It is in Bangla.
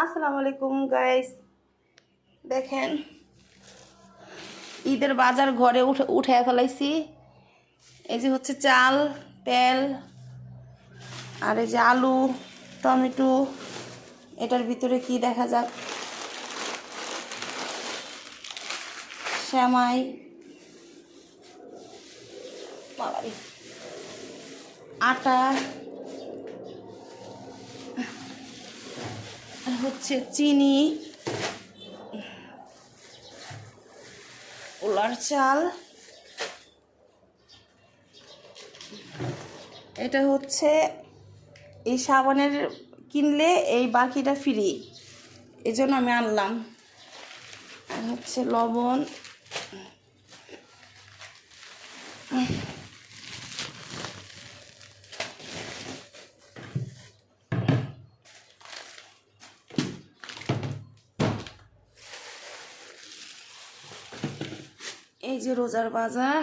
আসসালামু আলাইকুম গাইস, দেখেন ঈদের বাজার ঘরে উঠে ফেলাইছি। এই যে হচ্ছে চাল, তেল, আর এই যে আলু, টমেটো। এটার ভিতরে কি দেখা যাক, সেমাই, বাবারি, আটা, আর হচ্ছে চিনি, ওলার চাল। এটা হচ্ছে এই সাবানের কিনলে এই বাকিটা ফ্রি, এই জন্য আমি আনলাম। আর হচ্ছে লবণ, এই যে রোজার বাজার।